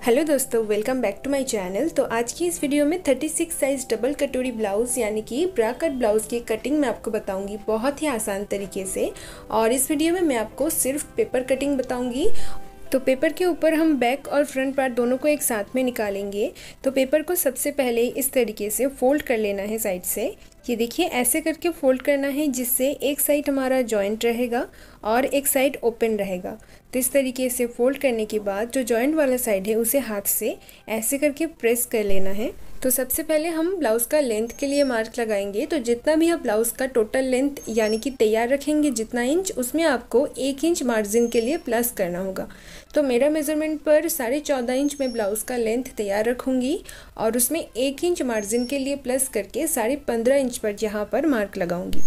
Hello दोस्तों, welcome back to my channel. तो आज की इस वीडियो में 36 साइज़ डबल कटोरी ब्लाउज़ यानी कि ब्रा कट ब्लाउज़ की कटिंग मैं आपको बताऊंगी बहुत ही आसान तरीके से। और इस वीडियो में मैं आपको सिर्फ पेपर कटिंग बताऊंगी। तो पेपर के ऊपर हम बैक और फ्रंट पार्ट दोनों को एक साथ में निकालेंगे। तो पेपर को सबसे पहले इस तरीके से फोल्ड कर लेना है साइड से। ये देखिए, ऐसे करके फोल्ड करना है जिससे एक साइड हमारा जॉइंट रहेगा और एक साइड ओपन रहेगा। तो इस तरीके से फोल्ड करने के बाद जो जॉइंट वाला साइड है उसे हाथ से ऐसे करके प्रेस कर लेना है। तो सबसे पहले हम ब्लाउज़ का लेंथ के लिए मार्क लगाएंगे। तो जितना भी आप ब्लाउज़ का टोटल लेंथ यानी कि तैयार रखेंगे जितना इंच, उसमें आपको 1 इंच मार्जिन के लिए प्लस करना होगा। तो मेरा मेज़रमेंट पर 14.5 इंच में ब्लाउज़ का लेंथ तैयार रखूँगी और उसमें 1 इंच मार्जिन के लिए प्लस करके 15.5 इंच पर यहाँ पर मार्क लगाऊंगी।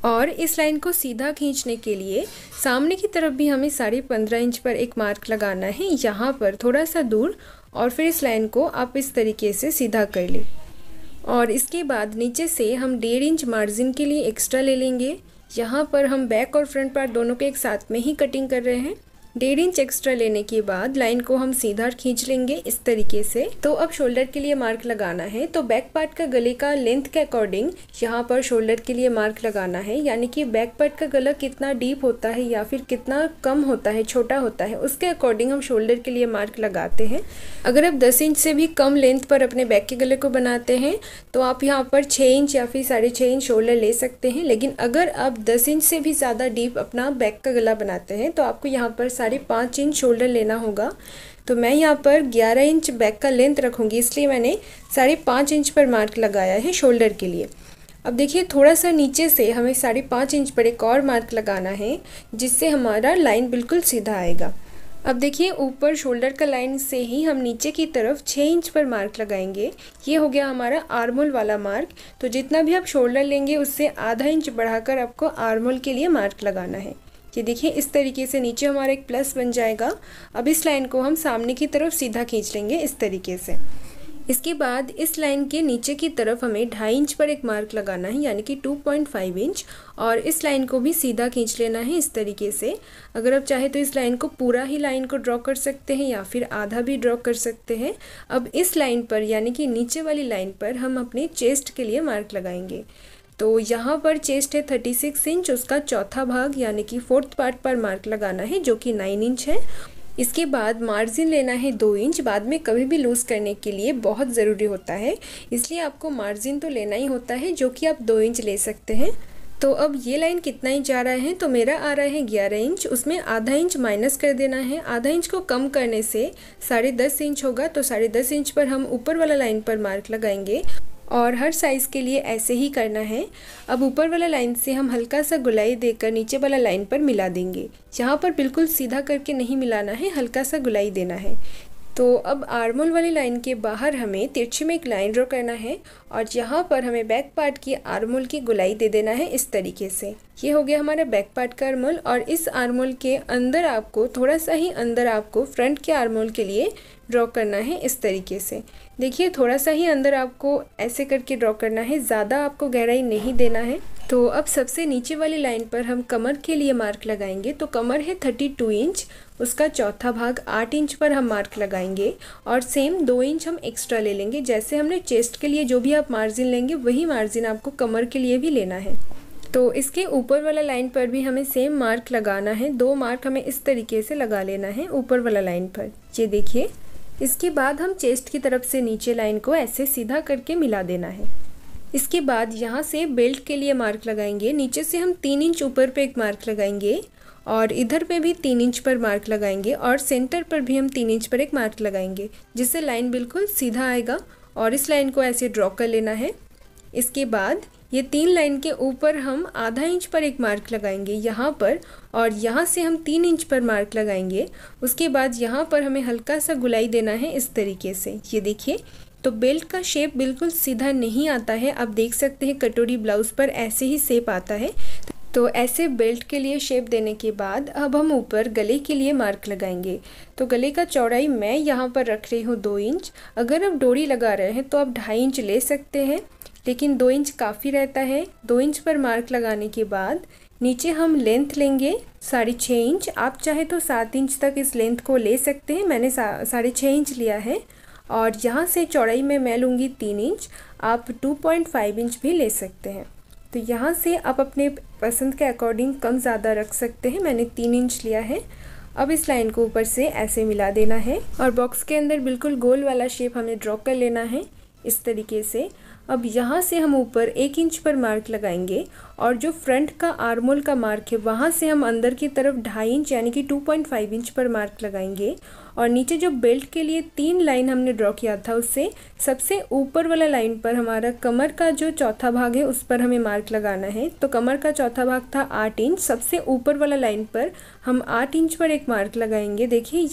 और इस लाइन को सीधा खींचने के लिए सामने की तरफ भी हमें 15.5 इंच पर एक मार्क लगाना है, यहाँ पर थोड़ा सा दूर। और फिर इस लाइन को आप इस तरीके से सीधा कर लें। और इसके बाद नीचे से हम 1.5 इंच मार्जिन के लिए एक्स्ट्रा ले लेंगे। यहाँ पर हम बैक और फ्रंट पार्ट दोनों के एक साथ में ही कटिंग कर रहे हैं। 1.5 इंच एक्स्ट्रा लेने के बाद लाइन को हम सीधा खींच लेंगे इस तरीके से। तो अब शोल्डर के लिए मार्क लगाना है। तो बैक पार्ट का गले का लेंथ के अकॉर्डिंग यहाँ पर शोल्डर के लिए मार्क लगाना है, यानी कि बैक पार्ट का गला कितना डीप होता है या फिर कितना कम होता है, छोटा होता है, उसके अकॉर्डिंग हम शोल्डर के लिए मार्क लगाते हैं। अगर आप 10 इंच से भी कम लेंथ पर अपने बैक के गले को बनाते हैं तो आप यहाँ पर 6 इंच या फिर 6.5 इंच शोल्डर ले सकते हैं। लेकिन अगर आप 10 इंच से भी ज़्यादा डीप अपना बैक का गला बनाते हैं तो आपको यहाँ पर 5.5 इंच शोल्डर लेना होगा। तो मैं यहाँ पर 11 इंच बैक का लेंथ रखूँगी, इसलिए मैंने 5.5 इंच पर मार्क लगाया है शोल्डर के लिए। अब देखिए, थोड़ा सा नीचे से हमें 5.5 इंच पर एक और मार्क लगाना है जिससे हमारा लाइन बिल्कुल सीधा आएगा। अब देखिए, ऊपर शोल्डर का लाइन से ही हम नीचे की तरफ 6 इंच पर मार्क लगाएंगे। ये हो गया हमारा आर्मोल वाला मार्क। तो जितना भी आप शोल्डर लेंगे उससे आधा इंच बढ़ाकर आपको आर्मोल के लिए मार्क लगाना है। ये देखिए, इस तरीके से नीचे हमारा एक प्लस बन जाएगा। अब इस लाइन को हम सामने की तरफ सीधा खींच लेंगे इस तरीके से। इसके बाद इस लाइन के नीचे की तरफ हमें 2.5 इंच पर एक मार्क लगाना है, यानी कि 2.5 इंच। और इस लाइन को भी सीधा खींच लेना है इस तरीके से। अगर आप चाहे तो इस लाइन को पूरा ही लाइन को ड्रॉ कर सकते हैं या फिर आधा भी ड्रॉ कर सकते हैं। अब इस लाइन पर यानी कि नीचे वाली लाइन पर हम अपने चेस्ट के लिए मार्क लगाएंगे। तो यहाँ पर चेस्ट है 36 इंच, उसका चौथा भाग यानी कि 4th पार्ट पर मार्क लगाना है जो कि 9 इंच है। इसके बाद मार्जिन लेना है 2 इंच। बाद में कभी भी लूज़ करने के लिए बहुत ज़रूरी होता है, इसलिए आपको मार्जिन तो लेना ही होता है, जो कि आप 2 इंच ले सकते हैं। तो अब ये लाइन कितना इंच आ रहा है, तो मेरा आ रहा है 11 इंच। उसमें आधा इंच माइनस कर देना है। आधा इंच को कम करने से 10.5 इंच होगा। तो 10.5 इंच पर हम ऊपर वाला लाइन पर मार्क लगाएंगे और हर साइज़ के लिए ऐसे ही करना है। अब ऊपर वाला लाइन से हम हल्का सा गुलाई देकर नीचे वाला लाइन पर मिला देंगे। यहाँ पर बिल्कुल सीधा करके नहीं मिलाना है, हल्का सा गुलाई देना है। तो अब आर्मोल वाली लाइन के बाहर हमें तिरछे में एक लाइन ड्रॉ करना है और यहाँ पर हमें बैक पार्ट की आर्मोल की गुलाई दे देना है इस तरीके से। ये हो गया हमारा बैक पार्ट का आर्मोल। और इस आर्मोल के अंदर आपको थोड़ा सा ही अंदर आपको फ्रंट के आर्मोल के लिए ड्रॉ करना है इस तरीके से। देखिए, थोड़ा सा ही अंदर आपको ऐसे करके ड्रॉ करना है, ज़्यादा आपको गहराई नहीं देना है। तो अब सबसे नीचे वाली लाइन पर हम कमर के लिए मार्क लगाएंगे। तो कमर है 32 इंच, उसका चौथा भाग 8 इंच पर हम मार्क लगाएंगे और सेम 2 इंच हम एक्स्ट्रा ले लेंगे। जैसे हमने चेस्ट के लिए जो भी आप मार्जिन लेंगे वही मार्जिन आपको कमर के लिए भी लेना है। तो इसके ऊपर वाला लाइन पर भी हमें सेम मार्क लगाना है। 2 मार्क हमें इस तरीके से लगा लेना है ऊपर वाला लाइन पर। ये देखिए, इसके बाद हम चेस्ट की तरफ से नीचे लाइन को ऐसे सीधा करके मिला देना है। इसके बाद यहाँ से बेल्ट के लिए मार्क लगाएंगे। नीचे से हम 3 इंच ऊपर पे एक मार्क लगाएंगे और इधर पे भी 3 इंच पर मार्क लगाएंगे और सेंटर पर भी हम 3 इंच पर एक मार्क लगाएंगे, जिससे लाइन बिल्कुल सीधा आएगा। और इस लाइन को ऐसे ड्रॉ कर लेना है। इसके बाद ये 3 लाइन के ऊपर हम आधा इंच पर एक मार्क लगाएंगे यहाँ पर, और यहाँ से हम 3 इंच पर मार्क लगाएंगे। उसके बाद यहाँ पर हमें हल्का सा गुलाई देना है इस तरीके से। ये देखिए, तो बेल्ट का शेप बिल्कुल सीधा नहीं आता है। आप देख सकते हैं कटोरी ब्लाउज़ पर ऐसे ही शेप आता है। तो ऐसे बेल्ट के लिए शेप देने के बाद अब हम ऊपर गले के लिए मार्क लगाएंगे। तो गले का चौड़ाई मैं यहाँ पर रख रही हूँ 2 इंच। अगर आप डोरी लगा रहे हैं तो आप 2.5 इंच ले सकते हैं, लेकिन 2 इंच काफ़ी रहता है। 2 इंच पर मार्क लगाने के बाद नीचे हम लेंथ लेंगे 6.5 इंच। आप चाहे तो 7 इंच तक इस लेंथ को ले सकते हैं, मैंने 6.5 इंच लिया है। और यहाँ से चौड़ाई में मैं लूँगी 3 इंच, आप 2.5 इंच भी ले सकते हैं। तो यहाँ से आप अपने पसंद के अकॉर्डिंग कम ज़्यादा रख सकते हैं, मैंने 3 इंच लिया है। अब इस लाइन को ऊपर से ऐसे मिला देना है और बॉक्स के अंदर बिल्कुल गोल वाला शेप हमें ड्रॉ कर लेना है इस तरीके से। अब यहाँ से हम ऊपर 1 इंच पर मार्क लगाएंगे और जो फ्रंट का आर्मोल का मार्क है वहाँ से हम अंदर की तरफ 2.5 इंच यानी कि 2.5 इंच पर मार्क लगाएंगे। और नीचे जो बेल्ट के लिए 3 लाइन हमने ड्रॉ किया था उससे सबसे ऊपर वाला लाइन पर हमारा कमर का जो चौथा भाग है उस पर हमें मार्क लगाना है। तो कमर का चौथा भाग था 8 इंच, सबसे ऊपर वाला लाइन पर हम 8 इंच पर एक मार्क लगाएंगे। देखिए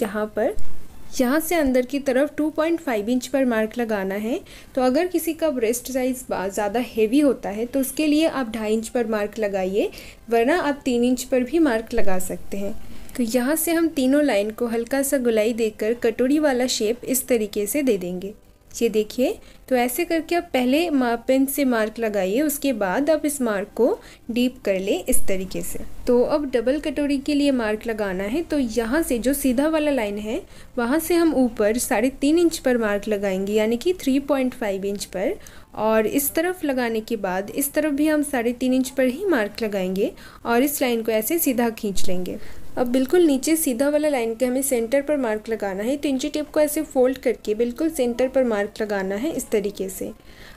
यहाँ से अंदर की तरफ 2.5 इंच पर मार्क लगाना है। तो अगर किसी का ब्रेस्ट साइज़ ज़्यादा हेवी होता है तो उसके लिए आप 2.5 इंच पर मार्क लगाइए, वरना आप 3 इंच पर भी मार्क लगा सकते हैं। तो यहाँ से हम तीनों लाइन को हल्का सा गुलाई देकर कटोरी वाला शेप इस तरीके से दे देंगे। ये देखिए, तो ऐसे करके आप पहले पेन से मार्क लगाइए, उसके बाद आप इस मार्क को डीप कर ले इस तरीके से। तो अब डबल कटोरी के लिए मार्क लगाना है। तो यहाँ से जो सीधा वाला लाइन है वहाँ से हम ऊपर 3.5 इंच पर मार्क लगाएंगे यानी कि 3.5 इंच पर। और इस तरफ लगाने के बाद इस तरफ भी हम 3.5 इंच पर ही मार्क लगाएंगे और इस लाइन को ऐसे सीधा खींच लेंगे। अब बिल्कुल नीचे सीधा वाला लाइन के हमें सेंटर पर मार्क लगाना है। तो इंची टेप को ऐसे फोल्ड करके बिल्कुल सेंटर पर मार्क लगाना है इस तरीके से।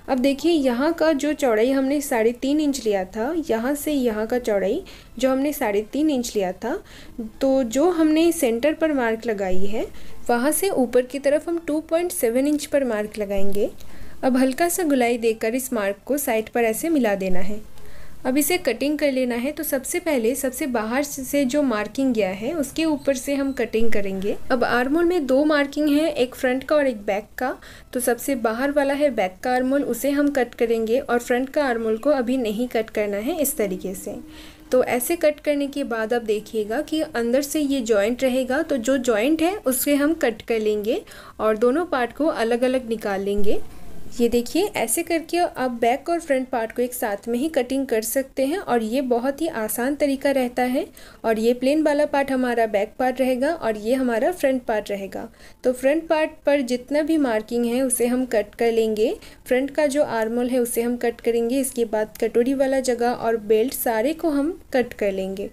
अब देखिए, यहाँ का जो चौड़ाई हमने 3.5 इंच लिया था, यहाँ से यहाँ का चौड़ाई जो हमने 3.5 इंच लिया था, तो जो हमने सेंटर पर मार्क लगाई है वहाँ से ऊपर की तरफ हम 2.7 इंच पर मार्क लगाएंगे। अब हल्का सा गुलाई देकर इस मार्क को साइड पर ऐसे मिला देना है। अब इसे कटिंग कर लेना है। तो सबसे पहले सबसे बाहर से जो मार्किंग गया है उसके ऊपर से हम कटिंग करेंगे। अब आर्मोल में 2 मार्किंग है, एक फ्रंट का और एक बैक का। तो सबसे बाहर वाला है बैक का आर्मोल, उसे हम कट करेंगे और फ्रंट का आर्मोल को अभी नहीं कट करना है इस तरीके से। तो ऐसे कट करने के बाद आप देखिएगा कि अंदर से ये जॉइंट रहेगा, तो जो जॉइंट है उससे हम कट कर लेंगे और दोनों पार्ट को अलग अलग निकाल लेंगे। ये देखिए, ऐसे करके आप बैक और फ्रंट पार्ट को एक साथ में ही कटिंग कर सकते हैं और ये बहुत ही आसान तरीका रहता है। और ये प्लेन वाला पार्ट हमारा बैक पार्ट रहेगा और ये हमारा फ्रंट पार्ट रहेगा। तो फ्रंट पार्ट पर जितना भी मार्किंग है उसे हम कट कर लेंगे। फ्रंट का जो आर्मोल है उसे हम कट करेंगे, इसके बाद कटोरी वाला जगह और बेल्ट सारे को हम कट कर लेंगे।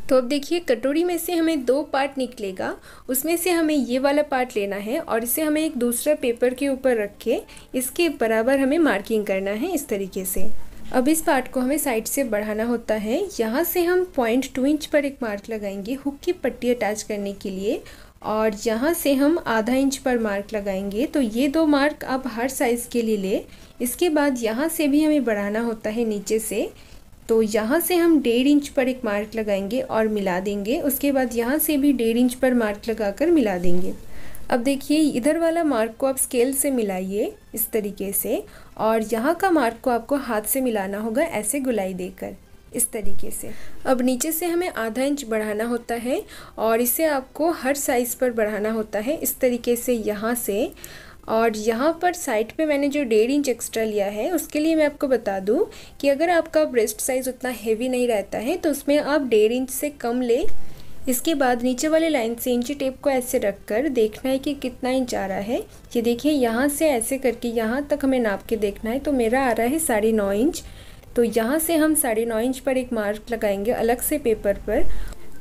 तो अब देखिए, कटोरी में से हमें 2 पार्ट निकलेगा, उसमें से हमें ये वाला पार्ट लेना है और इसे हमें एक दूसरा पेपर के ऊपर रख के इसके बराबर हमें मार्किंग करना है इस तरीके से। अब इस पार्ट को हमें साइड से बढ़ाना होता है। यहाँ से हम 0.2 इंच पर एक मार्क लगाएंगे हुक की पट्टी अटैच करने के लिए और यहाँ से हम ½ इंच पर मार्क लगाएंगे। तो ये 2 मार्क आप हर साइज़ के लिए ले। इसके बाद यहाँ से भी हमें बढ़ाना होता है नीचे से। तो यहाँ से हम 1.5 इंच पर एक मार्क लगाएंगे और मिला देंगे। उसके बाद यहाँ से भी 1.5 इंच पर मार्क लगाकर मिला देंगे। अब देखिए, इधर वाला मार्क को आप स्केल से मिलाइए इस तरीके से और यहाँ का मार्क को आपको हाथ से मिलाना होगा ऐसे गुलाई देकर इस तरीके से। अब नीचे से हमें ½ इंच बढ़ाना होता है और इसे आपको हर साइज़ पर बढ़ाना होता है इस तरीके से यहाँ से। और यहाँ पर साइड पे मैंने जो 1.5 इंच एक्स्ट्रा लिया है उसके लिए मैं आपको बता दूँ कि अगर आपका ब्रेस्ट साइज़ उतना हेवी नहीं रहता है तो उसमें आप 1.5 इंच से कम ले। इसके बाद नीचे वाले लाइन से इंची टेप को ऐसे रखकर देखना है कि कितना इंच आ रहा है। ये देखिए, यहाँ से ऐसे करके यहाँ तक हमें नाप के देखना है। तो मेरा आ रहा है 9.5 इंच। तो यहाँ से हम 9.5 इंच पर एक मार्क लगाएंगे अलग से पेपर पर।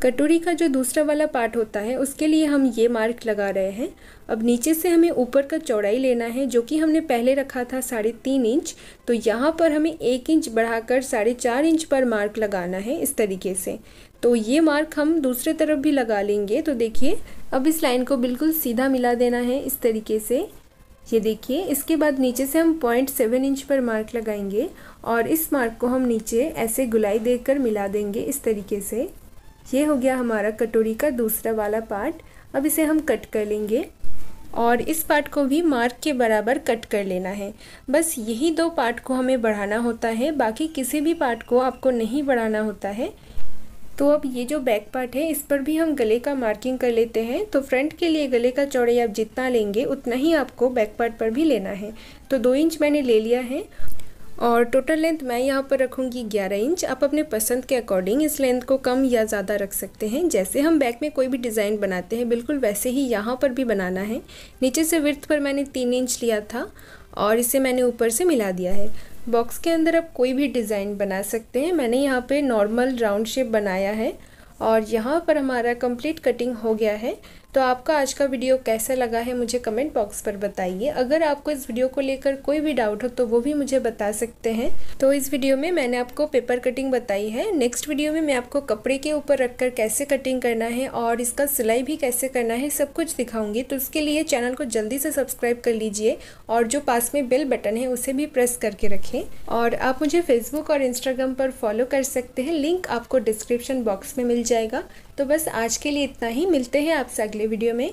कटोरी का जो दूसरा वाला पार्ट होता है उसके लिए हम ये मार्क लगा रहे हैं। अब नीचे से हमें ऊपर का चौड़ाई लेना है जो कि हमने पहले रखा था 3.5 इंच। तो यहाँ पर हमें 1 इंच बढ़ाकर 4.5 इंच पर मार्क लगाना है इस तरीके से। तो ये मार्क हम दूसरे तरफ भी लगा लेंगे। तो देखिए, अब इस लाइन को बिल्कुल सीधा मिला देना है इस तरीके से। ये देखिए, इसके बाद नीचे से हम 0.7 इंच पर मार्क लगाएंगे और इस मार्क को हम नीचे ऐसे गुलाई देकर मिला देंगे इस तरीके से। ये हो गया हमारा कटोरी का दूसरा वाला पार्ट। अब इसे हम कट कर लेंगे और इस पार्ट को भी मार्क के बराबर कट कर लेना है। बस यही 2 पार्ट को हमें बढ़ाना होता है, बाकी किसी भी पार्ट को आपको नहीं बढ़ाना होता है। तो अब ये जो बैक पार्ट है इस पर भी हम गले का मार्किंग कर लेते हैं। तो फ्रंट के लिए गले का चौड़ाई आप जितना लेंगे उतना ही आपको बैक पार्ट पर भी लेना है। तो 2 इंच मैंने ले लिया है और टोटल लेंथ मैं यहाँ पर रखूँगी 11 इंच। आप अपने पसंद के अकॉर्डिंग इस लेंथ को कम या ज़्यादा रख सकते हैं। जैसे हम बैक में कोई भी डिज़ाइन बनाते हैं बिल्कुल वैसे ही यहाँ पर भी बनाना है। नीचे से विड्थ पर मैंने 3 इंच लिया था और इसे मैंने ऊपर से मिला दिया है। बॉक्स के अंदर आप कोई भी डिज़ाइन बना सकते हैं। मैंने यहाँ पे नॉर्मल राउंड शेप बनाया है और यहाँ पर हमारा कंप्लीट कटिंग हो गया है। तो आपका आज का वीडियो कैसा लगा है मुझे कमेंट बॉक्स पर बताइए। अगर आपको इस वीडियो को लेकर कोई भी डाउट हो तो वो भी मुझे बता सकते हैं। तो इस वीडियो में मैंने आपको पेपर कटिंग बताई है। नेक्स्ट वीडियो में मैं आपको कपड़े के ऊपर रखकर कैसे कटिंग करना है और इसका सिलाई भी कैसे करना है सब कुछ दिखाऊंगी। तो उसके लिए चैनल को जल्दी से सब्सक्राइब कर लीजिए और जो पास में बेल बटन है उसे भी प्रेस करके रखें। और आप मुझे फेसबुक और इंस्टाग्राम पर फॉलो कर सकते हैं, लिंक आपको डिस्क्रिप्शन बॉक्स में मिल जाएगा। तो बस आज के लिए इतना ही, मिलते हैं आपसे अगले वीडियो में।